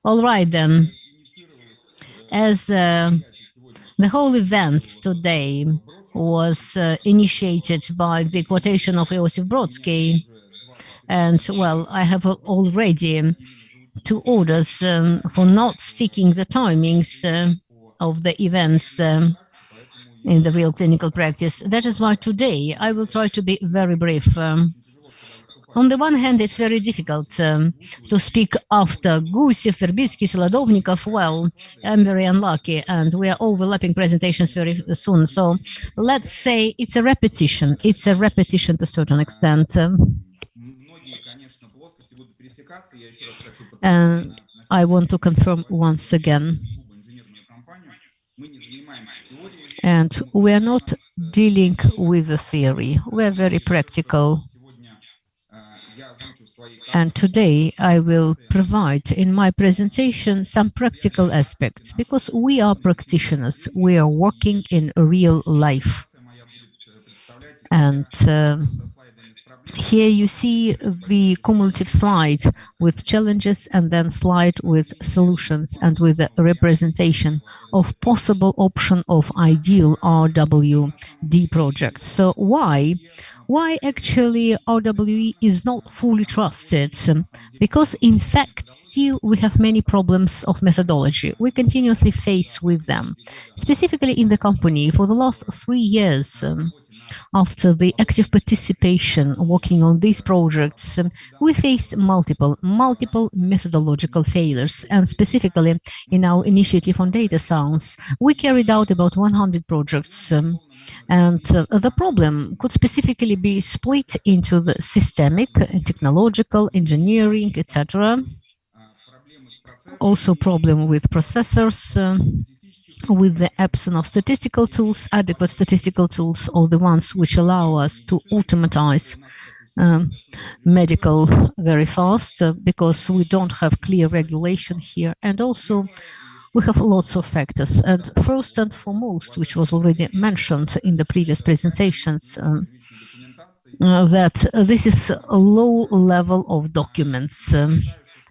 All right, then. As the whole event today was initiated by the quotation of Iosif Brodsky, and, well, I have already 2 orders for not sticking the timings of the events in the real clinical practice. That is why today I will try to be very brief. On the one hand, it's very difficult to speak after Gusev, Verbitsky, Solodovnikov. Well, I'm very unlucky, and we are overlapping presentations very soon. So let's say it's a repetition. It's a repetition to a certain extent. I want to confirm once again. And we are not dealing with the theory. We are very practical. And today I will provide in my presentation some practical aspects, because we are practitioners. We are working in real life. And here you see the cumulative slide with challenges, and then slide with solutions and with the representation of possible option of ideal RWD project. So why actually RWE is not fully trusted? Because in fact still we have many problems of methodology. We continuously face with them, specifically in the company. For the last 3 years, after the active participation working on these projects, we faced multiple methodological failures, and specifically in our initiative on data science, we carried out about 100 projects, and the problem could specifically be split into the systemic, technological, engineering, etc. Also problem with processors, with the absence of statistical tools, adequate statistical tools, or the ones which allow us to automatize medical very fast, because we don't have clear regulation here. And also we have lots of factors. And first and foremost, which was already mentioned in the previous presentations, that this is a low level of documents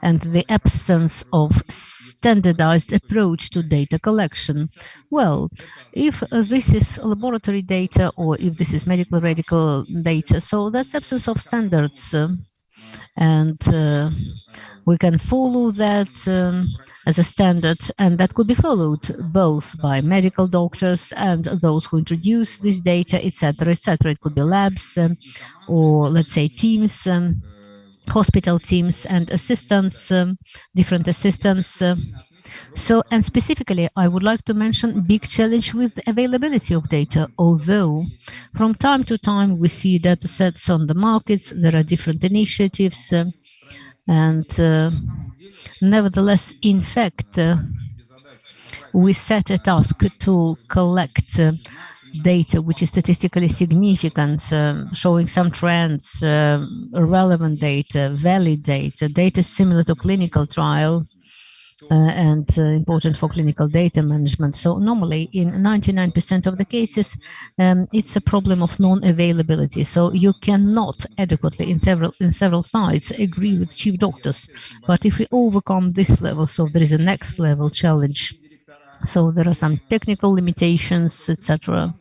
and the absence of standardized approach to data collection. Well, if this is laboratory data or if this is medical radical data, so that's absence of standards. And we can follow that as a standard, and that could be followed both by medical doctors and those who introduce this data, etc., etc. It could be labs or, let's say, teams, hospital teams and assistants, different assistants. So, and specifically, I would like to mention big challenge with the availability of data. Although from time to time we see data sets on the markets, there are different initiatives, and nevertheless, in fact, we set a task to collect data which is statistically significant, showing some trends, relevant data, valid data, data similar to clinical trial, and important for clinical data management. So normally in 99% of the cases, it's a problem of non-availability. So you cannot adequately in several sites agree with chief doctors. But if we overcome this level, so there is a next level challenge. So there are some technical limitations, etc.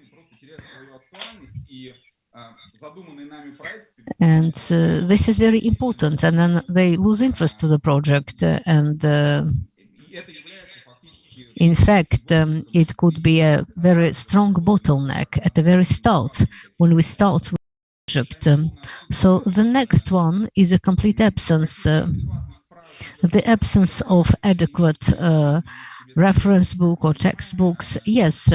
And this is very important, and then they lose interest to the project, and in fact, it could be a very strong bottleneck at the very start when we start with the project. So the next one is a complete absence, the absence of adequate reference book or textbooks. Yes,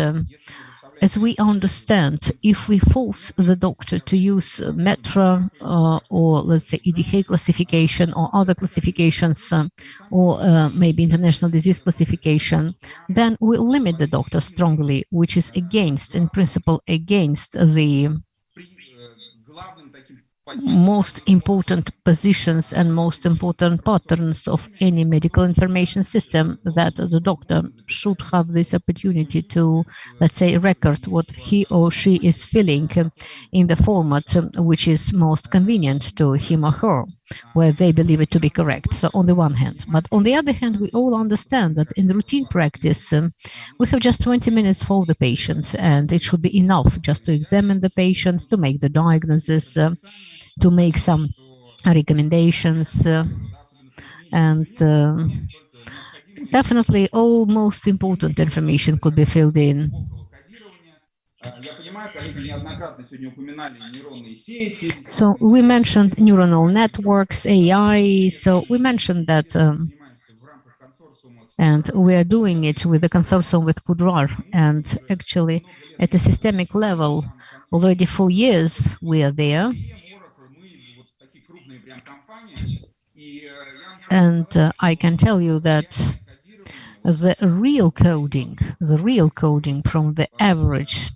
as we understand, if we force the doctor to use METRA or let's say EDH classification or other classifications or maybe international disease classification, then we limit the doctor strongly, which is against, in principle, against the most important positions and most important patterns of any medical information system, that the doctor should have this opportunity to, let's say, record what he or she is feeling in the format which is most convenient to him or her. where they believe it to be correct. So on the one hand, but on the other hand, we all understand that in routine practice, we have just 20 minutes for the patient, and it should be enough just to examine the patients, to make the diagnosis, to make some recommendations, and definitely all most important information could be filled in. So we mentioned neuronal networks, AI, so we mentioned that, and we are doing it with the consortium with Kudrar, and actually at the systemic level, already for years we are there. And I can tell you that the real coding from the average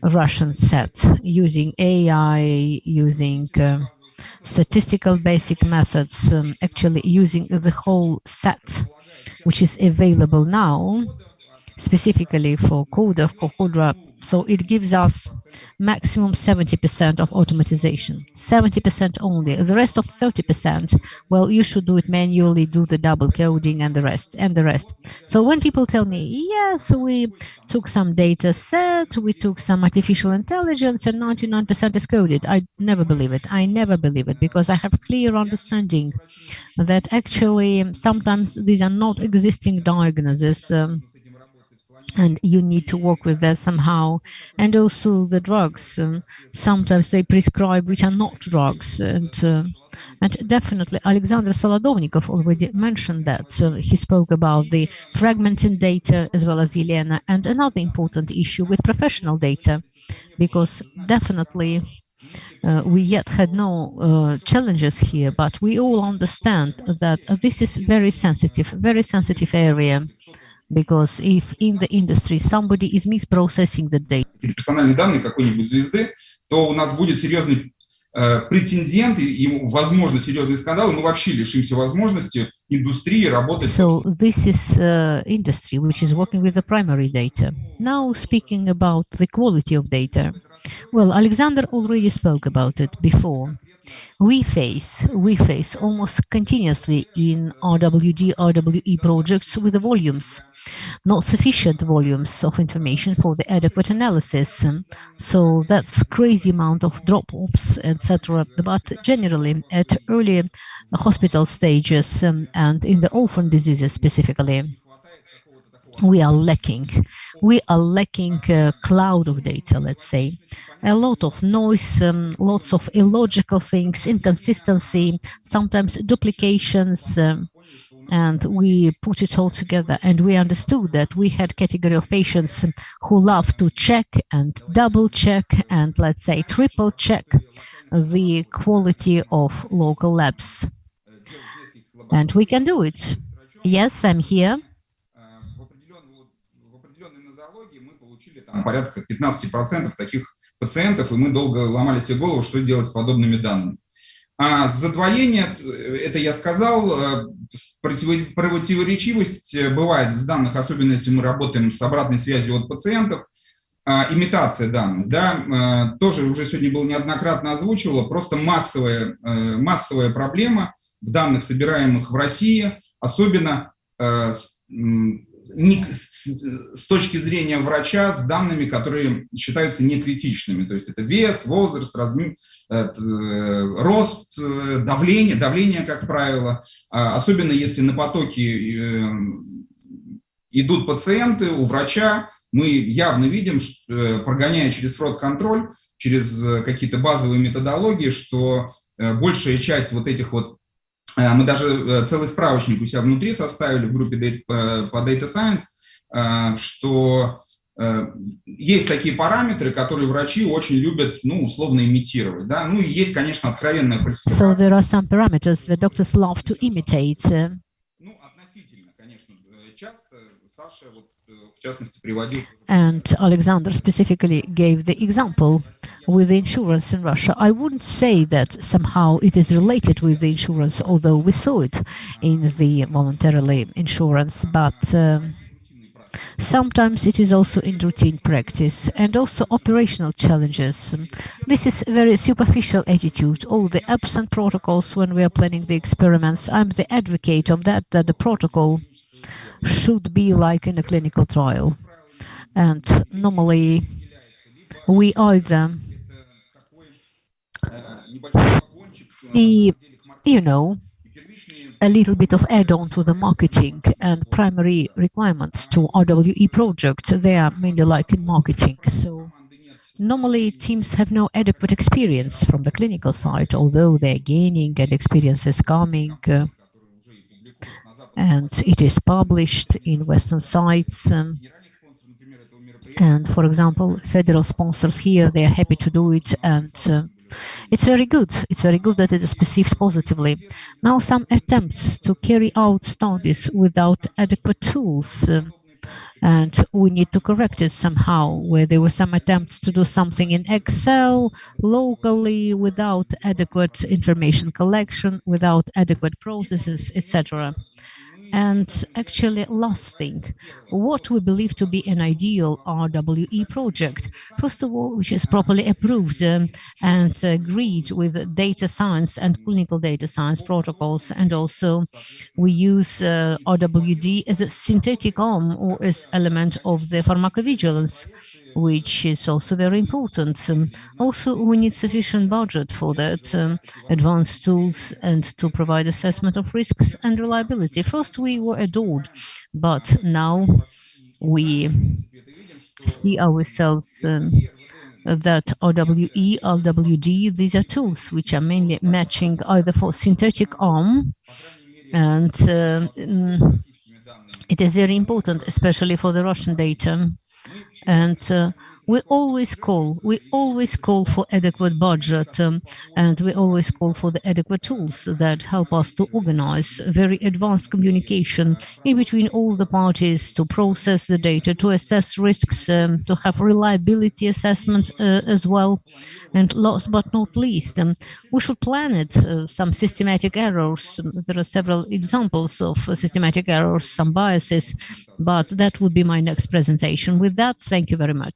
Russian set, using AI, using statistical basic methods, actually using the whole set, which is available now, specifically for Kudra. So it gives us maximum 70% of automatization, 70% only. The rest of 30%, well, you should do it manually, do the double coding and the rest. So when people tell me, yes, we took some data set, we took some artificial intelligence and 99% is coded, I never believe it. I never believe it, because I have clear understanding that actually sometimes these are not existing diagnoses, and you need to work with that somehow. And also the drugs, sometimes they prescribe which are not drugs. And definitely Alexander Solodovnikov already mentioned that. He spoke about the fragmenting data as well as Elena, and another important issue with professional data, because definitely we yet had no challenges here, but we all understand that this is very sensitive area. Because if in the industry somebody is misprocessing the data, персональные данные какой-нибудь звезды, то у нас будет серьезный претендент и, возможно, серьезный скандал, и мы вообще лишимся возможности индустрии работать. So this is industry which is working with the primary data. Now speaking about the quality of data, well, Alexander already spoke about it before. We face almost continuously in RWD, RWE projects with the volumes, not sufficient volumes of information for the adequate analysis. So that's crazy amount of drop-offs, etc. But generally at early hospital stages and in the orphan diseases specifically, we are lacking cloud of data, let's say. A lot of noise, lots of illogical things, inconsistency, sometimes duplications, and we put it all together, and we understood that we had category of patients who love to check and double check and, let's say, triple check the quality of local labs. And we can do it. Yes, I'm here. Порядка 15% таких пациентов, и мы долго ломали себе голову, что делать с подобными данными. А задвоение, это я сказал, противоречивость бывает в данных, особенно если мы работаем с обратной связью от пациентов, имитация данных, да, тоже уже сегодня было неоднократно озвучивало, просто массовая проблема в данных, собираемых в России, особенно с точки зрения врача, с данными, которые считаются некритичными. То есть это вес, возраст, рост, давление, как правило. Особенно если на потоке идут пациенты, у врача мы явно видим, что, прогоняя через фрод-контроль, через какие-то базовые методологии, что большая часть вот этих вот, мы даже целый справочник у себя внутри составили в группе по Data Science, что есть такие параметры, которые врачи очень любят, ну, условно имитировать, да, ну и есть, конечно, откровенная фальсификация. So there are some parameters that doctors love to imitate. Ну, относительно, конечно, часто Саша вот в частности приводил. And Alexander specifically gave the example with the insurance in Russia. I wouldn't say that somehow it is related with the insurance, although we saw it in the voluntarily insurance, but Sometimes it is also in routine practice and also operational challenges. This is a very superficial attitude. All the apps and protocols when we are planning the experiments, I'm the advocate of that the protocol should be like in a clinical trial. And normally we either see, a little bit of add-on to the marketing and primary requirements to RWE projects. They are mainly like in marketing. So normally teams have no adequate experience from the clinical side, although they're gaining and experience is coming. And it is published in Western sites. And for example, federal sponsors here, they are happy to do it. And it's very good. It's very good that it is perceived positively. Now, some attempts to carry out studies without adequate tools, and we need to correct it somehow, where there were some attempts to do something in Excel locally without adequate information collection, without adequate processes, etc. And actually, last thing, what we believe to be an ideal RWE project, first of all, which is properly approved and agreed with data science and clinical data science protocols. And also we use RWD as a synthetic arm or as element of the pharmacovigilance, which is also very important. Also, we need sufficient budget for that, advanced tools, and to provide assessment of risks and reliability. First, we were adored, but now we see ourselves that RWE, RWD, these are tools which are mainly matching either for synthetic arm, and it is very important, especially for the Russian data. And we always call for adequate budget, and we always call for the adequate tools that help us to organize very advanced communication in between all the parties, to process the data, to assess risks, to have reliability assessment as well. And last but not least, we should plan it, some systematic errors. There are several examples of systematic errors, some biases, but that would be my next presentation. With that, thank you very much.